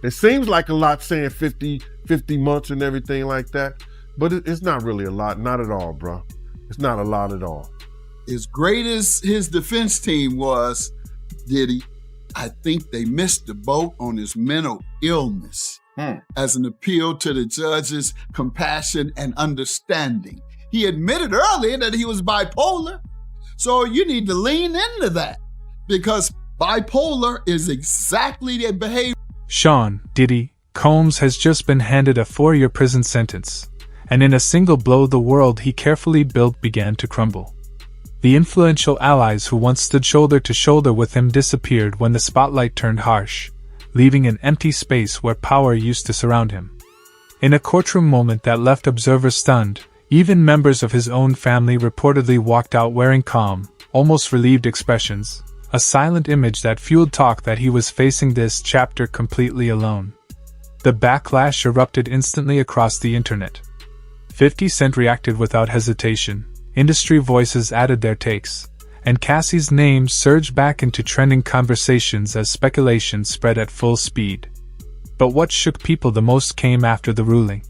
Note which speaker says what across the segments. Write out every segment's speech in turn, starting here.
Speaker 1: It seems like a lot saying 50 months and everything like that, but it's not really a lot, not at all, bro. It's not a lot at all.
Speaker 2: As great as his defense team was, Diddy, I think they missed the boat on his mental illness as an appeal to the judge's compassion and understanding. He admitted earlier that he was bipolar, so you need to lean into that because bipolar is exactly the behavior.
Speaker 3: Sean Diddy Combs has just been handed a 4-year prison sentence, and in a single blow the world he carefully built began to crumble. The influential allies who once stood shoulder to shoulder with him disappeared when the spotlight turned harsh, leaving an empty space where power used to surround him. In a courtroom moment that left observers stunned, even members of his own family reportedly walked out wearing calm, almost relieved expressions, a silent image that fueled talk that he was facing this chapter completely alone. The backlash erupted instantly across the internet. 50 Cent reacted without hesitation, industry voices added their takes, and Cassie's name surged back into trending conversations as speculation spread at full speed. But what shook people the most came after the ruling.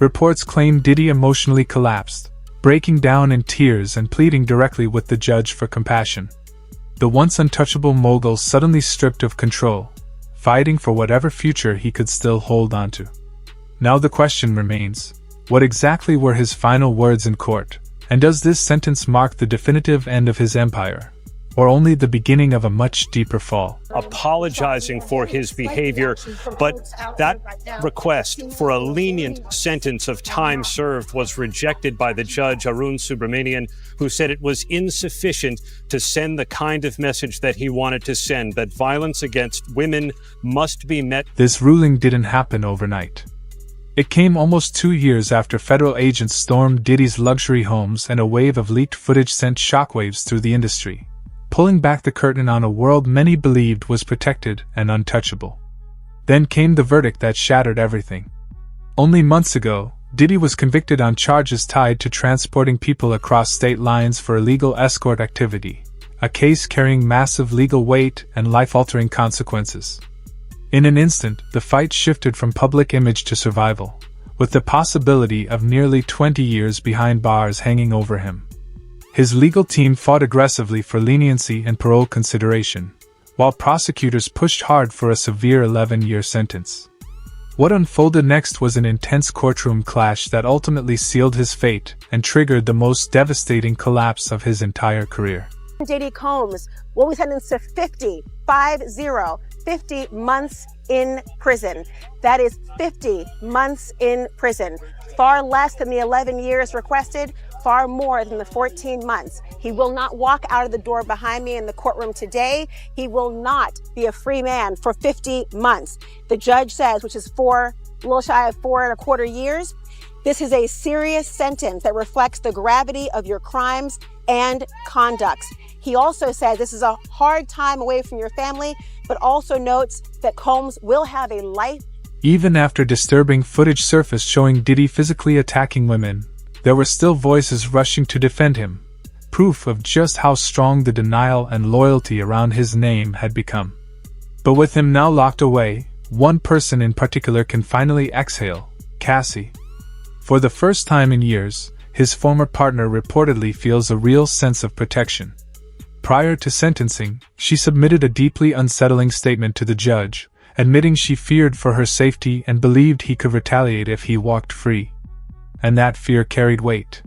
Speaker 3: Reports claimed Diddy emotionally collapsed, breaking down in tears and pleading directly with the judge for compassion. The once untouchable mogul suddenly stripped of control, fighting for whatever future he could still hold onto. Now the question remains, what exactly were his final words in court? And does this sentence mark the definitive end of his empire, or only the beginning of a much deeper fall?
Speaker 4: Apologizing for his behavior, but that request for a lenient sentence of time served was rejected by the judge, Arun Subramanian, who said it was insufficient to send the kind of message that he wanted to send, that violence against women must be met.
Speaker 3: This ruling didn't happen overnight. It came almost 2 years after federal agents stormed Diddy's luxury homes and a wave of leaked footage sent shockwaves through the industry, pulling back the curtain on a world many believed was protected and untouchable. Then came the verdict that shattered everything. Only months ago, Diddy was convicted on charges tied to transporting people across state lines for illegal escort activity, a case carrying massive legal weight and life-altering consequences. In an instant, the fight shifted from public image to survival, with the possibility of nearly 20 years behind bars hanging over him. His legal team fought aggressively for leniency and parole consideration, while prosecutors pushed hard for a severe 11-year sentence. What unfolded next was an intense courtroom clash that ultimately sealed his fate and triggered the most devastating collapse of his entire career.
Speaker 5: Diddy Combs will be sentenced to 50 months in prison. That is 50 months in prison. Far less than the 11 years requested, far more than the 14 months. He will not walk out of the door behind me in the courtroom today. He will not be a free man for 50 months. The judge says, which is a little shy of 4.25 years, this is a serious sentence that reflects the gravity of your crimes and conducts. He also says this is a hard time away from your family, but also notes that Combs will have a life.
Speaker 3: Even after disturbing footage surfaced showing Diddy physically attacking women, there were still voices rushing to defend him, proof of just how strong the denial and loyalty around his name had become. But with him now locked away, one person in particular can finally exhale, Cassie. For the first time in years, his former partner reportedly feels a real sense of protection. Prior to sentencing, she submitted a deeply unsettling statement to the judge, admitting she feared for her safety and believed he could retaliate if he walked free. And that fear carried weight.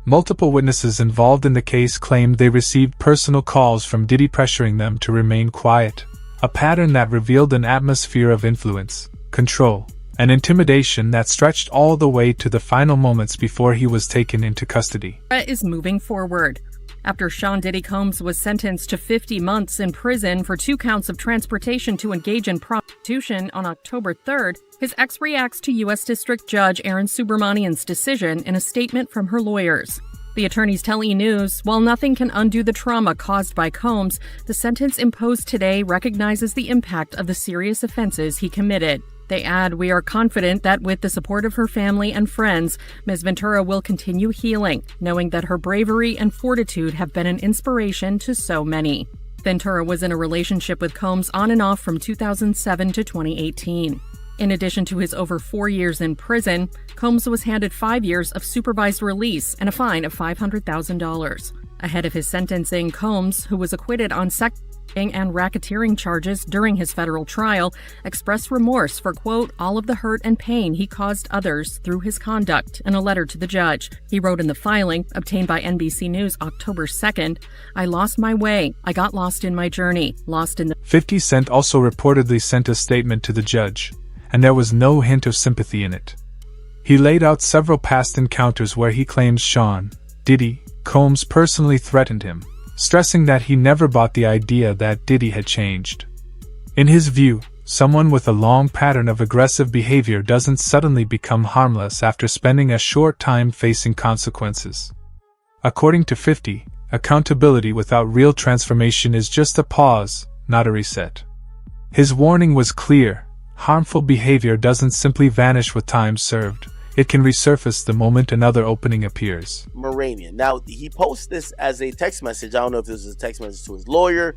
Speaker 3: Multiple witnesses involved in the case claimed they received personal calls from Diddy pressuring them to remain quiet, a pattern that revealed an atmosphere of influence, control, and intimidation that stretched all the way to the final moments before he was taken into custody.
Speaker 6: Is moving forward. After Sean Diddy Combs was sentenced to 50 months in prison for 2 counts of transportation to engage in prostitution on October 3rd, his ex reacts to U.S. District Judge Arun Subramanian's decision in a statement from her lawyers. The attorneys tell E! News, while nothing can undo the trauma caused by Combs, the sentence imposed today recognizes the impact of the serious offenses he committed. They add, "We are confident that with the support of her family and friends, Ms. Ventura will continue healing, knowing that her bravery and fortitude have been an inspiration to so many." Ventura was in a relationship with Combs on and off from 2007 to 2018. In addition to his over 4 years in prison, Combs was handed 5 years of supervised release and a fine of $500,000. Ahead of his sentencing, Combs, who was acquitted on sex and racketeering charges during his federal trial, expressed remorse for, quote, all of the hurt and pain he caused others through his conduct in a letter to the judge. He wrote in the filing, obtained by NBC News October 2nd, I lost my way. I got lost in my journey. Lost in the...
Speaker 3: 50 Cent also reportedly sent a statement to the judge, and there was no hint of sympathy in it. He laid out several past encounters where he claims Sean, Diddy, Combs personally threatened him, stressing that he never bought the idea that Diddy had changed. In his view, someone with a long pattern of aggressive behavior doesn't suddenly become harmless after spending a short time facing consequences. According to 50, accountability without real transformation is just a pause, not a reset. His warning was clear: harmful behavior doesn't simply vanish with time served. It can resurface the moment another opening appears.
Speaker 7: Moranian. Now, he posts this as a text message. I don't know if this was a text message to his lawyer,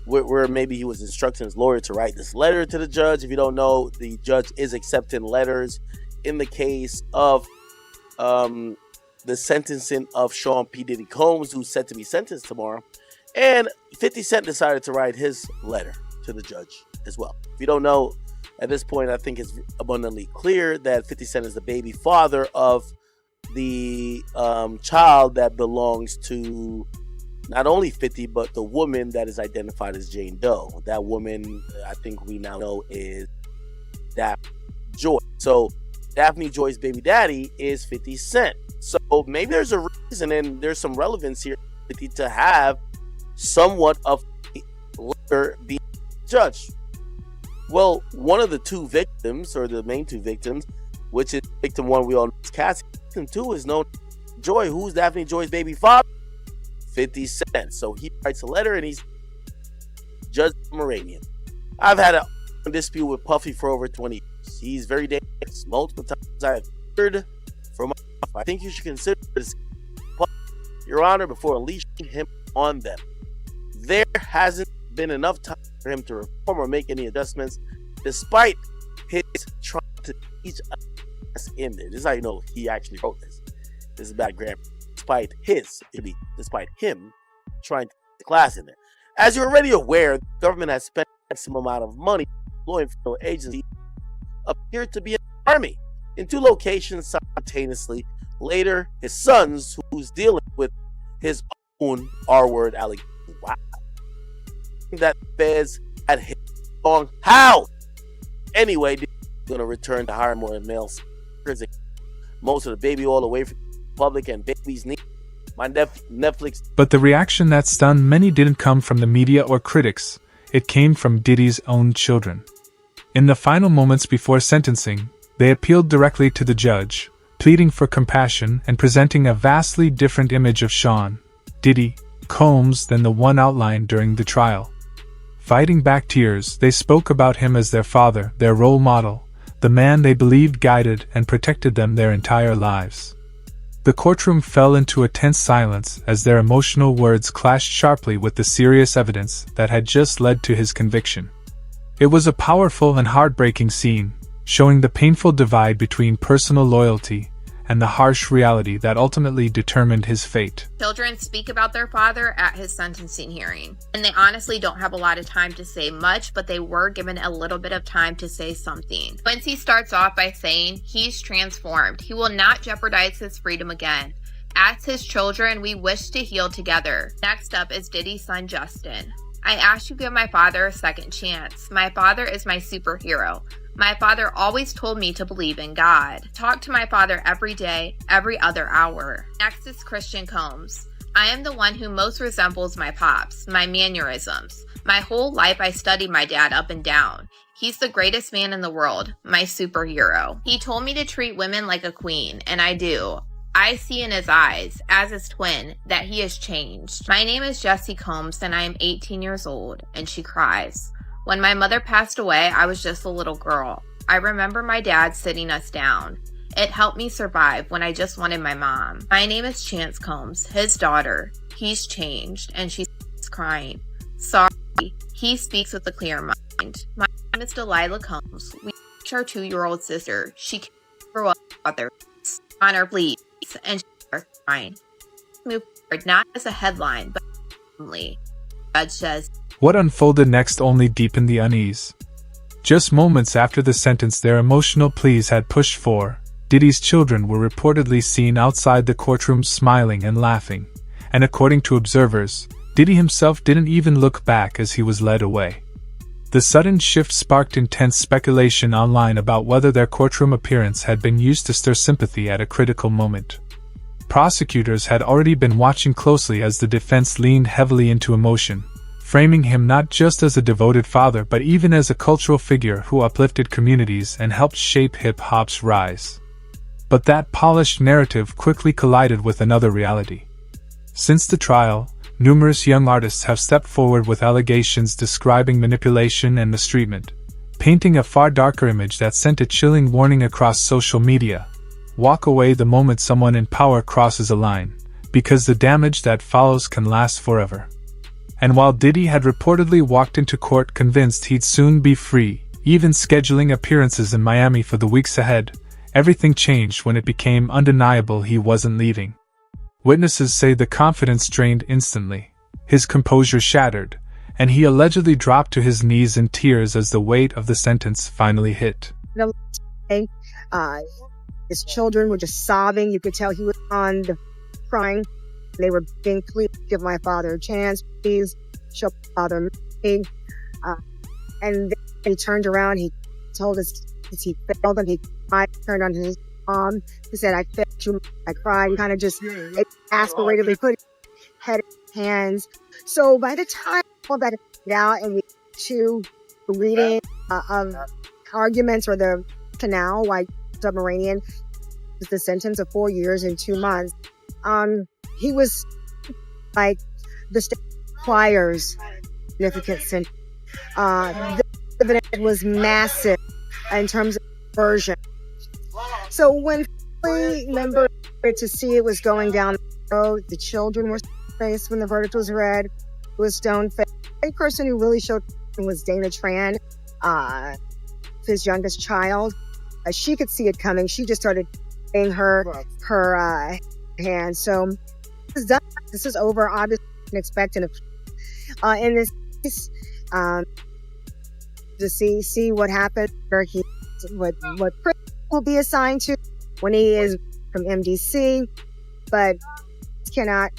Speaker 7: where maybe he was instructing his lawyer to write this letter to the judge. If you don't know, the judge is accepting letters in the case of the sentencing of Sean P. Diddy Combs, who's set to be sentenced tomorrow. And 50 Cent decided to write his letter to the judge as well. If you don't know, at this point, I think it's abundantly clear that 50 Cent is the baby father of the child that belongs to not only 50, but the woman that is identified as Jane Doe. That woman, I think we now know, is Daphne Joy. So Daphne Joy's baby daddy is 50 Cent. So maybe there's a reason and there's some relevance here to have somewhat of a letter be judged. Well, one of the two victims, or the main two victims, which is victim one, we all know is Cassie. Victim two is known as Joy. Who's Daphne Joy's baby father? 50 Cent. So he writes a letter and he's Judge Moranian. I've had a dispute with Puffy for over 20 years. He's very dangerous. Multiple times I've heard from my wife, I think you should consider this, Your Honor, before unleashing him on them. There hasn't been enough time for him to reform or make any adjustments, despite his trying to teach us in there. This is how you know he actually wrote this. This is bad grammar. Despite him trying to teach the class in there. As you're already aware, the government has spent a maximum amount of money employing federal agencies appear to be an army in two locations simultaneously. Later, his sons, who's dealing with his own R-word allegations. Wow. That feds had hit on how? Anyway, they're going to return to hire more males. Most of the baby oil away from the public and babies need my Netflix.
Speaker 3: But the reaction that stunned many didn't come from the media or critics. It came from Diddy's own children. In the final moments before sentencing, they appealed directly to the judge, pleading for compassion and presenting a vastly different image of Sean, Diddy, Combs than the one outlined during the trial. Fighting back tears, they spoke about him as their father, their role model, the man they believed guided and protected them their entire lives. The courtroom fell into a tense silence as their emotional words clashed sharply with the serious evidence that had just led to his conviction. It was a powerful and heartbreaking scene, showing the painful divide between personal loyalty and the harsh reality that ultimately determined his fate.
Speaker 8: Children speak about their father at his sentencing hearing, and they honestly don't have a lot of time to say much, but they were given a little bit of time to say something. Quincy starts off by saying he's transformed. He will not jeopardize his freedom again. As his children, we wish to heal together. Next up is Diddy's son, Justin. I ask you to give my father a second chance. My father is my superhero. My father always told me to believe in God. Talk to my father every day, every other hour. Next is Christian Combs. I am the one who most resembles my pops, my mannerisms. My whole life I studied my dad up and down. He's the greatest man in the world, my superhero. He told me to treat women like a queen, and I do. I see in his eyes, as his twin, that he has changed. My name is Jessie Combs, and I am 18 years old, and she cries. When my mother passed away, I was just a little girl. I remember my dad sitting us down. It helped me survive when I just wanted my mom. My name is Chance Combs, his daughter. He's changed, and she's crying. Sorry, he speaks with a clear mind. My name is Delilah Combs. We reached our 2-year-old sister. She can't grow up other on our pleas, and she's fine. Move forward not as a headline, but only. Judge says.
Speaker 3: What unfolded next only deepened the unease. Just moments after the sentence their emotional pleas had pushed for, Diddy's children were reportedly seen outside the courtroom smiling and laughing, and according to observers, Diddy himself didn't even look back as he was led away. The sudden shift sparked intense speculation online about whether their courtroom appearance had been used to stir sympathy at a critical moment. Prosecutors had already been watching closely as the defense leaned heavily into emotion, framing him not just as a devoted father but even as a cultural figure who uplifted communities and helped shape hip-hop's rise. But that polished narrative quickly collided with another reality. Since the trial, numerous young artists have stepped forward with allegations describing manipulation and mistreatment, painting a far darker image that sent a chilling warning across social media. Walk away the moment someone in power crosses a line, because the damage that follows can last forever. And while Diddy had reportedly walked into court convinced he'd soon be free, even scheduling appearances in Miami for the weeks ahead, everything changed when it became undeniable he wasn't leaving. Witnesses say the confidence drained instantly, his composure shattered, and he allegedly dropped to his knees in tears as the weight of the sentence finally hit.
Speaker 9: His children were just sobbing. You could tell he was on the crying. They were being, please give my father a chance. Please show my father me. And then he turned around. He told us he failed them. He turned on his mom. He said, I failed you. I cried. He kind of just aspiratedly put his head in his hands. So by the time all that out and we to the reading of arguments or the canal, like Submarinian, was the sentence of 4 years and 2 months. He was like the state requires significant sentence. The evidence was massive in terms of version. So when family members to see it was going down the road, the children were faced when the verdict was read. It was stone-faced. A person who really showed was Dana Tran, his youngest child. She could see it coming. She just started putting her hand. So this is done. This is over. Obviously, expecting in this case to see what happened, or what prison will be assigned to when he is from MDC. But cannot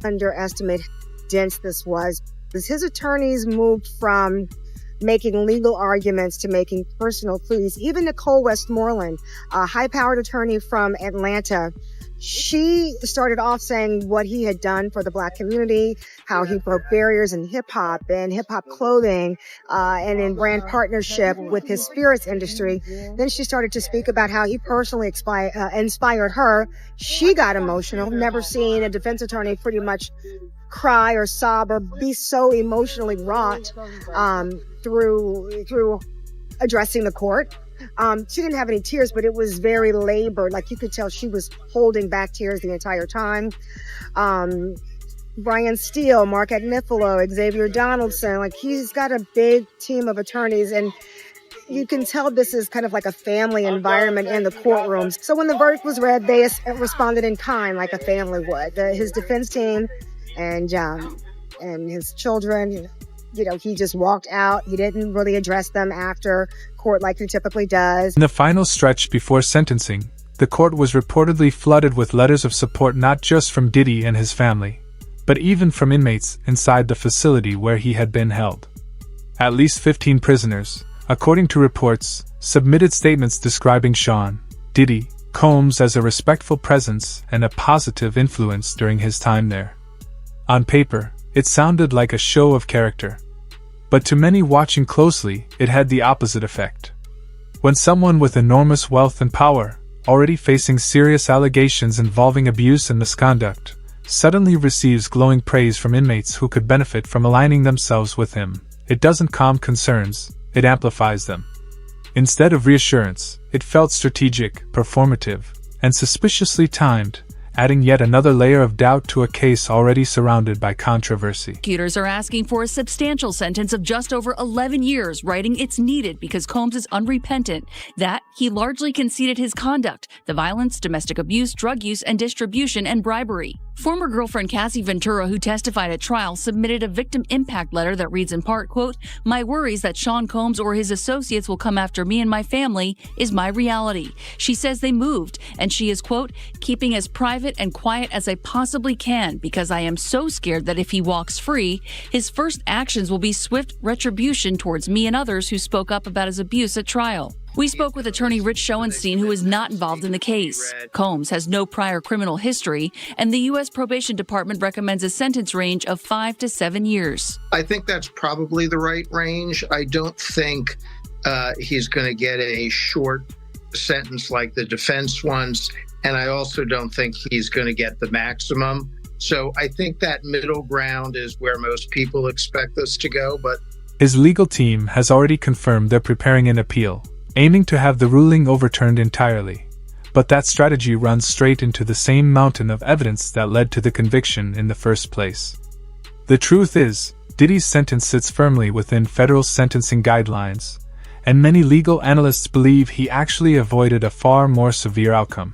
Speaker 9: underestimate how dense this was, because his attorneys moved from making legal arguments to making personal pleas. Even Nicole Westmoreland, a high-powered attorney from Atlanta, she started off saying what he had done for the Black community, how he broke barriers in hip-hop and hip-hop clothing, and in brand partnership with his spirits industry. Then she started to speak about how he personally inspired her. She got emotional. Never seen a defense attorney pretty much cry or sob or be so emotionally wrought through addressing the court. She didn't have any tears, but it was very labored. Like, you could tell she was holding back tears the entire time. Brian Steele, Mark Agnifilo, Xavier Donaldson, like, he's got a big team of attorneys, and you can tell this is kind of like a family environment in the courtrooms. So when the verdict was read, they responded in kind, like a family would. His defense team and his children, you know, he just walked out. He didn't really address them after court like he typically does.
Speaker 3: In the final stretch before sentencing, the court was reportedly flooded with letters of support not just from Diddy and his family, but even from inmates inside the facility where he had been held. At least 15 prisoners, according to reports, submitted statements describing Sean Diddy Combs as a respectful presence and a positive influence during his time there. On paper, it sounded like a show of character. But to many watching closely, it had the opposite effect. When someone with enormous wealth and power, already facing serious allegations involving abuse and misconduct, suddenly receives glowing praise from inmates who could benefit from aligning themselves with him, it doesn't calm concerns, it amplifies them. Instead of reassurance, it felt strategic, performative, and suspiciously timed, adding yet another layer of doubt to a case already surrounded by controversy.
Speaker 10: Prosecutors are asking for a substantial sentence of just over 11 years, writing it's needed because Combs is unrepentant, that he largely conceded his conduct, the violence, domestic abuse, drug use, and distribution, and bribery. Former girlfriend Cassie Ventura, who testified at trial, submitted a victim impact letter that reads in part, quote, "My worries that Sean Combs or his associates will come after me and my family is my reality." She says they moved, and she is, quote, "keeping as private and quiet as I possibly can because I am so scared that if he walks free, his first actions will be swift retribution towards me and others who spoke up about his abuse at trial." We spoke with attorney Rich Schoenstein, who is not involved in the case. Combs has no prior criminal history, and the U.S. Probation Department recommends a sentence range of 5 to 7 years.
Speaker 11: I think that's probably the right range. I don't think he's going to get a short sentence like the defense wants, and I also don't think he's going to get the maximum. So I think that middle ground is where most people expect us to go. But
Speaker 3: his legal team has already confirmed they're preparing an appeal, aiming to have the ruling overturned entirely. But that strategy runs straight into the same mountain of evidence that led to the conviction in the first place. The truth is, Diddy's sentence sits firmly within federal sentencing guidelines, and many legal analysts believe he actually avoided a far more severe outcome.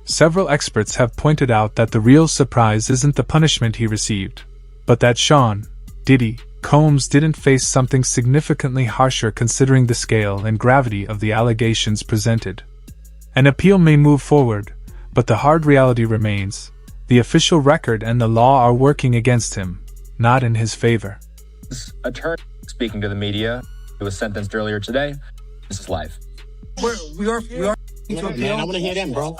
Speaker 3: Several experts have pointed out that the real surprise isn't the punishment he received, but that Sean, Diddy, Combs didn't face something significantly harsher considering the scale and gravity of the allegations presented. An appeal may move forward, but the hard reality remains. The official record and the law are working against him, not in his favor.
Speaker 12: This attorney speaking to the media, who was sentenced earlier today, this is live.
Speaker 13: We are to appeal.
Speaker 14: Man, I want to hear them, bro.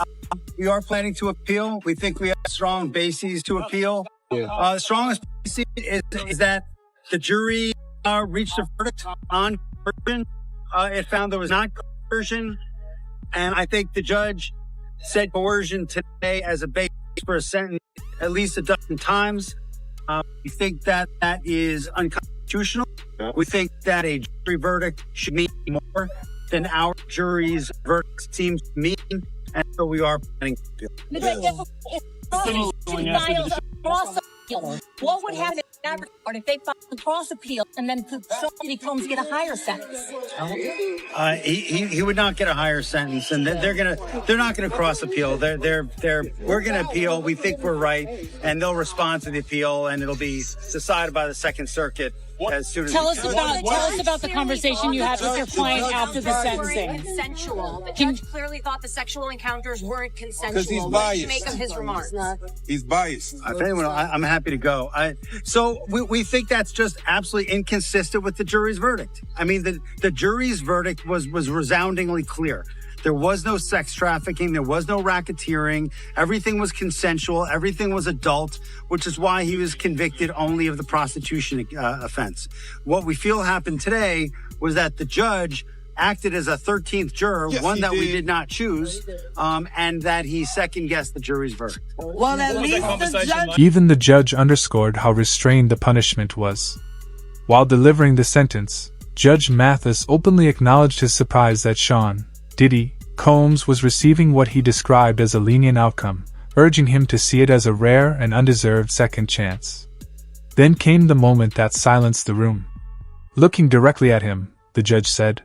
Speaker 13: We are planning to appeal. We think we have strong bases to appeal. The strongest basis is that the jury reached a verdict on coercion. It found there was not coercion. And I think the judge said coercion today as a basis for a sentence at least a dozen times. We think that that is unconstitutional. We think that a jury verdict should mean more than our jury's verdict seems to mean. And so we are planning to appeal.
Speaker 15: What would happen in that regard if they filed a cross appeal and then Diddy Combs get a higher sentence?
Speaker 13: He would not get a higher sentence, and they're not gonna cross appeal. We're gonna appeal. We think we're right, and they'll respond to the appeal, and it'll be decided by the Second Circuit as soon as.
Speaker 15: Tell us about the conversation you had with your client after the sentencing. Consensual. The judge clearly thought the sexual encounters weren't consensual.
Speaker 14: Because he's biased.
Speaker 15: What did you make of his remarks?
Speaker 14: He's biased.
Speaker 13: I'm happy to go. So we think that's just absolutely inconsistent with the jury's verdict. I mean, the jury's verdict was resoundingly clear. There was no sex trafficking. There was no racketeering. Everything was consensual. Everything was adult, which is why he was convicted only of the prostitution offense. What we feel happened today was that the judge acted as a 13th juror, one that we did not choose, and that he second-guessed the jury's verdict.
Speaker 15: Well, at least the judge...
Speaker 3: Even the judge underscored how restrained the punishment was. While delivering the sentence, Judge Mathis openly acknowledged his surprise that Sean, Diddy, Combs was receiving what he described as a lenient outcome, urging him to see it as a rare and undeserved second chance. Then came the moment that silenced the room. Looking directly at him, the judge said,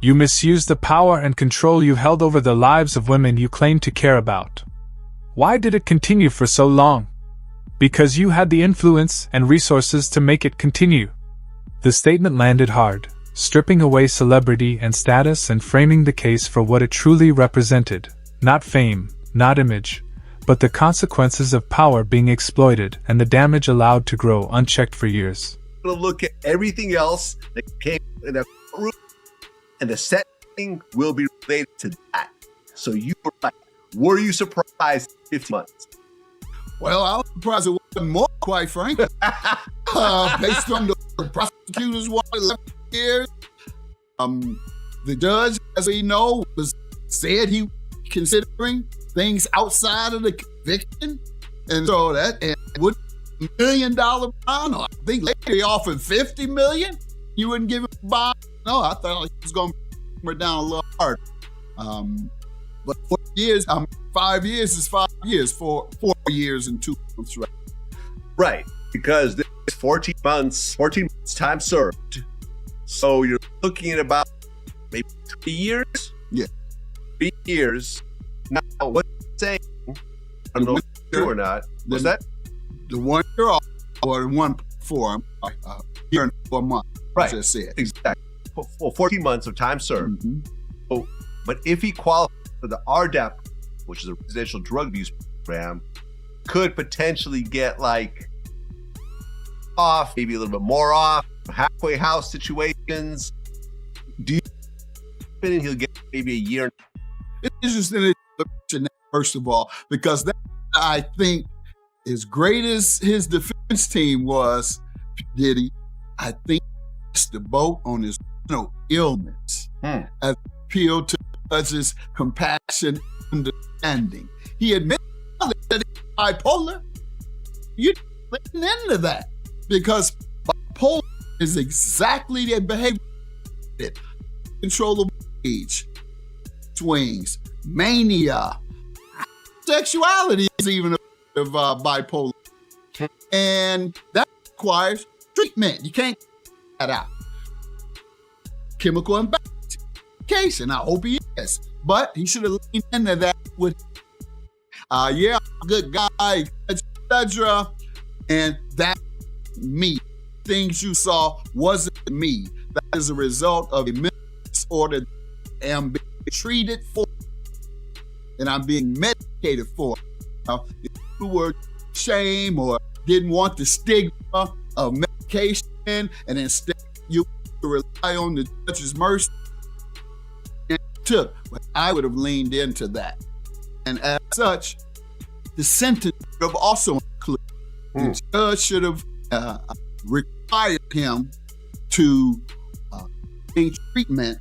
Speaker 3: "You misused the power and control you held over the lives of women you claimed to care about. Why did it continue for so long? Because you had the influence and resources to make it continue." The statement landed hard, stripping away celebrity and status and framing the case for what it truly represented, not fame, not image, but the consequences of power being exploited and the damage allowed to grow unchecked for years.
Speaker 16: Look at everything else that came in the room, and the setting will be related to that. So you were like, were you surprised 50 months?
Speaker 2: Well, I was surprised it wasn't more, quite frankly. Based on the prosecutors wanted 11 years. The judge, as we know, said he was considering things outside of the conviction. And so that would $1 million bond. I think later he offered $50 million. You wouldn't give him a bond? No, I thought he was going to bring it down a little hard. But 4 years, 5 years is 5 years, 4 years and 2 months, right?
Speaker 16: Right, because this is 14 months time served. So you're looking at about maybe 3 years?
Speaker 2: Yeah.
Speaker 16: 3 years. Now, what you're saying, I don't know if it's true or not, was that?
Speaker 2: The 1 year off, or the 1 before, year and 4 months,
Speaker 16: Right,
Speaker 2: I just said.
Speaker 16: exactly. Well, 14 months of time served.
Speaker 2: Mm-hmm.
Speaker 16: So, but if he qualifies for the RDAP, which is a residential drug abuse program, could potentially get like off, maybe a little bit more off, halfway house situations. Do you think he'll get maybe a year?
Speaker 2: It's interesting, first of all, because that, I think, as great as his defense team was, Diddy, I think it's the boat on his mental illness as appeal to judges' compassion, understanding. He admitted that he's bipolar. You didn't into that because bipolar is exactly their behavior. Controllable age, swings, mania, sexuality is even of bipolar. And that requires treatment. You can't get that out. Chemical imbalance case, and I hope he is. But he should have leaned into that with, yeah, I'm a good guy, etc. And that me. Things you saw wasn't me. That is a result of a mental disorder I'm being treated for, and I'm being medicated for. Now, if you were shame or didn't want the stigma of medication, and instead you rely on the judge's mercy, and took, but I would have leaned into that. And as such, the sentence would have also included. The judge should have required him to gain treatment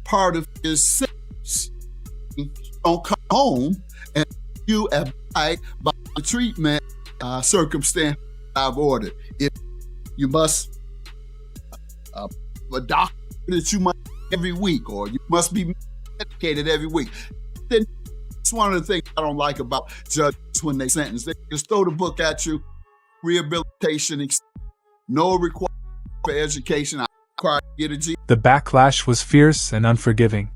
Speaker 2: part of his sentence. You don't come home and you abide by the treatment circumstance I've ordered. If you must a doctor that you must every week, or you must be medicated every week, then it's one of the things I don't like about judges when they sentence. They just throw the book at you, rehabilitation, no requirement for education. I require to get a G.
Speaker 3: The backlash was fierce and unforgiving.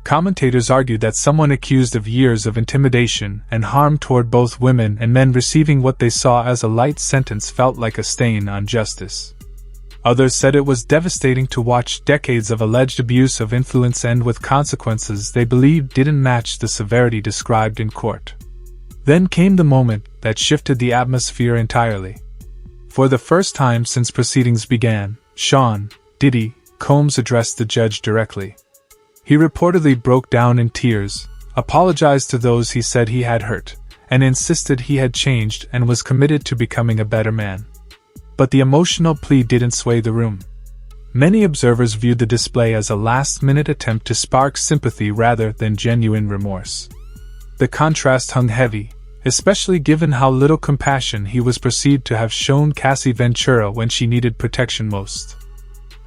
Speaker 3: Commentators argued that someone accused of years of intimidation and harm toward both women and men receiving what they saw as a light sentence felt like a stain on justice. Others said it was devastating to watch decades of alleged abuse of influence end with consequences they believed didn't match the severity described in court. Then came the moment that shifted the atmosphere entirely. For the first time since proceedings began, Sean, Diddy, Combs addressed the judge directly. He reportedly broke down in tears, apologized to those he said he had hurt, and insisted he had changed and was committed to becoming a better man. But the emotional plea didn't sway the room. Many observers viewed the display as a last-minute attempt to spark sympathy rather than genuine remorse. The contrast hung heavy, especially given how little compassion he was perceived to have shown Cassie Ventura when she needed protection most.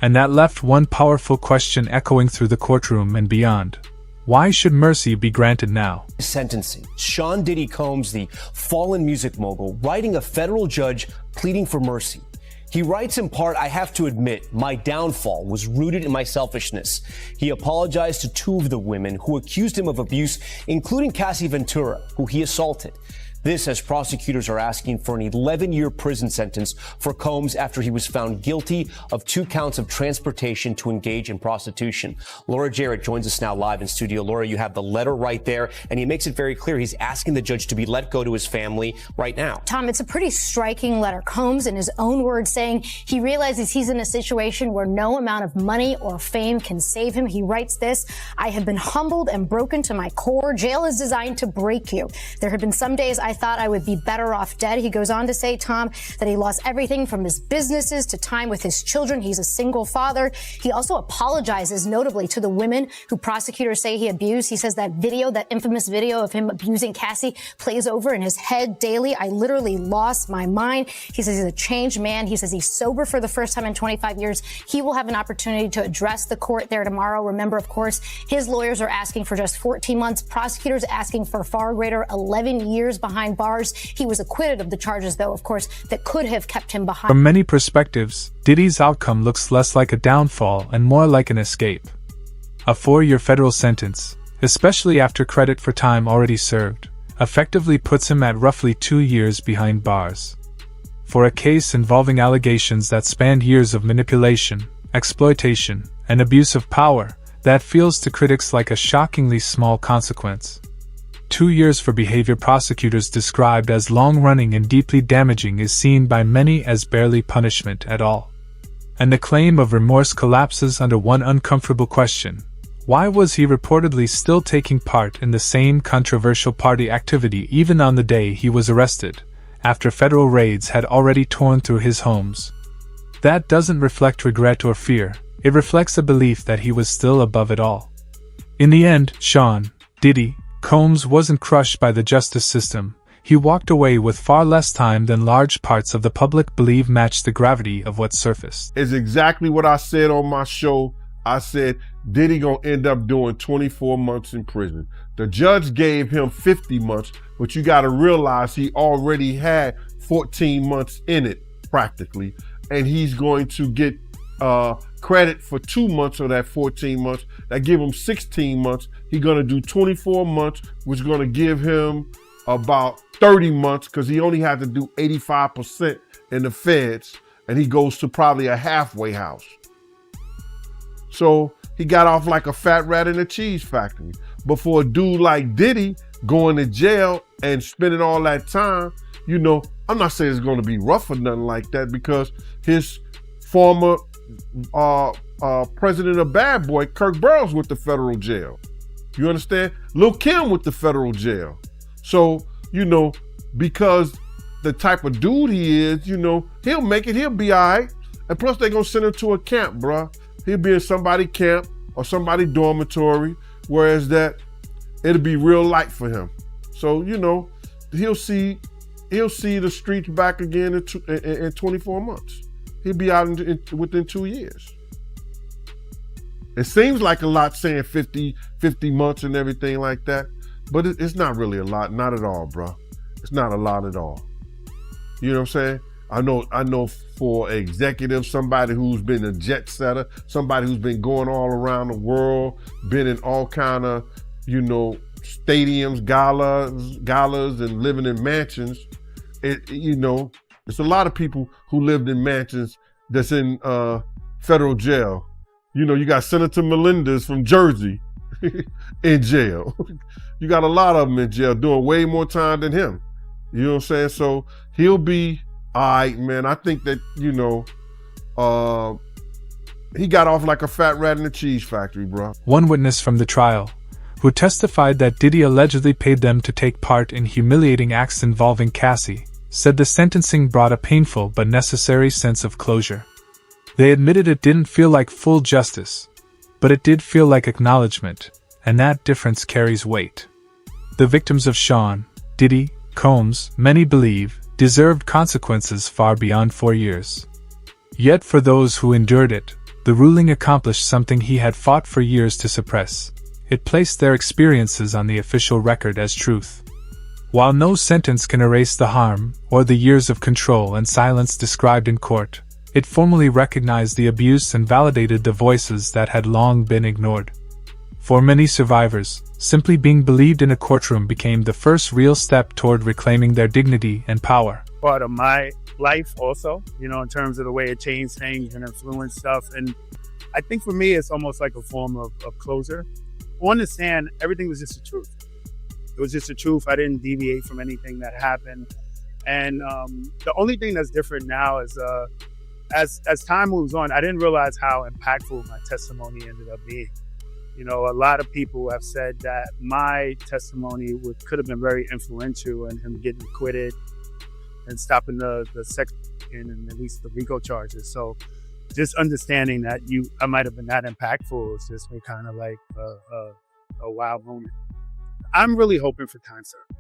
Speaker 3: And that left one powerful question echoing through the courtroom and beyond. Why should mercy be granted now?
Speaker 17: Sentencing. Sean Diddy Combs, the fallen music mogul, writing a federal judge pleading for mercy. He writes in part, "I have to admit, my downfall was rooted in my selfishness." He apologized to 2 of the women who accused him of abuse, including Cassie Ventura, who he assaulted. This as prosecutors are asking for an 11-year prison sentence for Combs after he was found guilty of 2 counts of transportation to engage in prostitution. Laura Jarrett joins us now live in studio. Laura, you have the letter right there, and he makes it very clear he's asking the judge to be let go to his family right now.
Speaker 18: Tom, it's a pretty striking letter. Combs, in his own words, saying he realizes he's in a situation where no amount of money or fame can save him. He writes this: "I have been humbled and broken to my core. Jail is designed to break you. There have been some days I thought I would be better off dead. He goes on to say, Tom, that he lost everything from his businesses to time with his children. He's a single father. He also apologizes notably to the women who prosecutors say he abused. He says that video, that infamous video of him abusing Cassie, plays over in his head daily. I literally lost my mind. He says he's a changed man. He says he's sober for the first time in 25 years. He will have an opportunity to address the court there tomorrow. Remember, of course, his lawyers are asking for just 14 months. Prosecutors asking for far greater, 11 years behind bars. He was acquitted of the charges, though, of course, that could have kept him behind.
Speaker 3: From many perspectives, Diddy's outcome looks less like a downfall and more like an escape. A 4-year federal sentence, especially after credit for time already served, effectively puts him at roughly 2 years behind bars. For a case involving allegations that spanned years of manipulation, exploitation, and abuse of power, that feels to critics like a shockingly small consequence. 2 years for behavior prosecutors described as long-running and deeply damaging is seen by many as barely punishment at all. And the claim of remorse collapses under one uncomfortable question. Why was he reportedly still taking part in the same controversial party activity even on the day he was arrested, after federal raids had already torn through his homes? That doesn't reflect regret or fear, it reflects a belief that he was still above it all. In the end, Sean, Diddy, Combs wasn't crushed by the justice system. He walked away with far less time than large parts of the public believe matched the gravity of what surfaced.
Speaker 1: It's exactly what I said on my show. I said, Diddy gonna end up doing 24 months in prison. The judge gave him 50 months, but you gotta realize he already had 14 months in it, practically. And he's going to get credit for 2 months of that 14 months. That give him 16 months. He's gonna do 24 months, which is gonna give him about 30 months because he only had to do 85% in the feds, and he goes to probably a halfway house. So he got off like a fat rat in a cheese factory. But for a dude like Diddy going to jail and spending all that time, you know, I'm not saying it's going to be rough or nothing like that because his former president of Bad Boy, Kirk Burrows, went to federal jail. You understand? Lil' Kim went to federal jail. So, you know, because the type of dude he is, you know, he'll make it, he'll be all right. And plus they're going to send him to a camp, bruh. He'll be in somebody's camp or somebody's dormitory, whereas that it'll be real light for him. So, you know, he'll see the streets back again in 24 months. He'll be out within 2 years. It seems like a lot saying 50 months and everything like that, but it's not really a lot, not at all, bro. It's not a lot at all. You know what I'm saying? I know for an executive, somebody who's been a jet setter, somebody who's been going all around the world, been in all kind of, you know, stadiums, galas, and living in mansions. You know, there's a lot of people who lived in mansions that's in federal jail. You know, you got Senator Melendez from Jersey in jail. You got a lot of them in jail doing way more time than him. You know what I'm saying? So he'll be all right, man. I think that, you know, he got off like a fat rat in a cheese factory, bro.
Speaker 3: One witness from the trial, who testified that Diddy allegedly paid them to take part in humiliating acts involving Cassie, said the sentencing brought a painful but necessary sense of closure. They admitted it didn't feel like full justice, but it did feel like acknowledgement, and that difference carries weight. The victims of Sean, Diddy, Combs, many believe, deserved consequences far beyond 4 years. Yet for those who endured it, the ruling accomplished something he had fought for years to suppress. It placed their experiences on the official record as truth. While no sentence can erase the harm or the years of control and silence described in court, it formally recognized the abuse and validated the voices that had long been ignored. For many survivors, simply being believed in a courtroom became the first real step toward reclaiming their dignity and power.
Speaker 19: Part of my life also, you know, in terms of the way it changed things and influenced stuff. And I think for me, it's almost like a form of closure. I understand everything was just the truth. It was just the truth. I didn't deviate from anything that happened. And the only thing that's different now is as time moves on, I didn't realize how impactful my testimony ended up being. You know, a lot of people have said that my testimony could have been very influential in him getting acquitted and stopping the sex and at least the RICO charges. So just understanding that I might have been that impactful is just kind of like a wow moment. I'm really hoping for time served.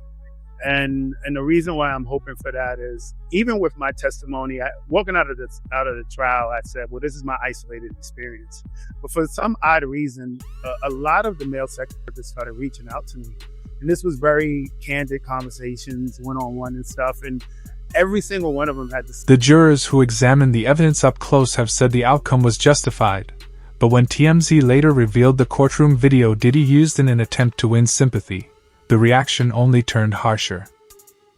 Speaker 19: And the reason why I'm hoping for that is, even with my testimony, walking out of the trial, I said, well, this is my isolated experience. But for some odd reason, a lot of the male sex workers started reaching out to me. And this was very candid conversations, one-on-one and stuff. And every single one of them had
Speaker 3: The jurors who examined the evidence up close have said the outcome was justified. But when TMZ later revealed the courtroom video Diddy used in an attempt to win sympathy, the reaction only turned harsher.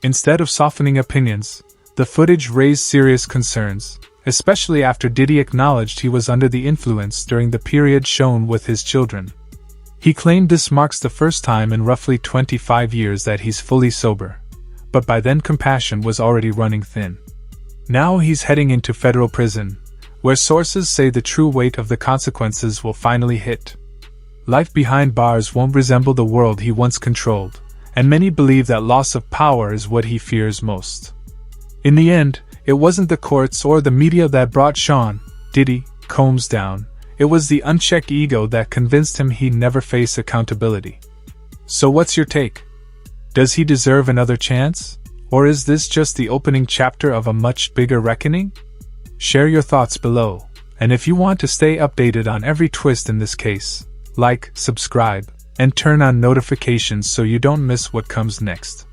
Speaker 3: Instead of softening opinions, the footage raised serious concerns, especially after Diddy acknowledged he was under the influence during the period shown with his children. He claimed this marks the first time in roughly 25 years that he's fully sober, but by then compassion was already running thin. Now he's heading into federal prison, where sources say the true weight of the consequences will finally hit. Life behind bars won't resemble the world he once controlled, and many believe that loss of power is what he fears most. In the end, it wasn't the courts or the media that brought Sean Diddy Combs down. It was the unchecked ego that convinced him he'd never face accountability. So what's your take? Does he deserve another chance? Or is this just the opening chapter of a much bigger reckoning? Share your thoughts below, and if you want to stay updated on every twist in this case, like, subscribe, and turn on notifications so you don't miss what comes next.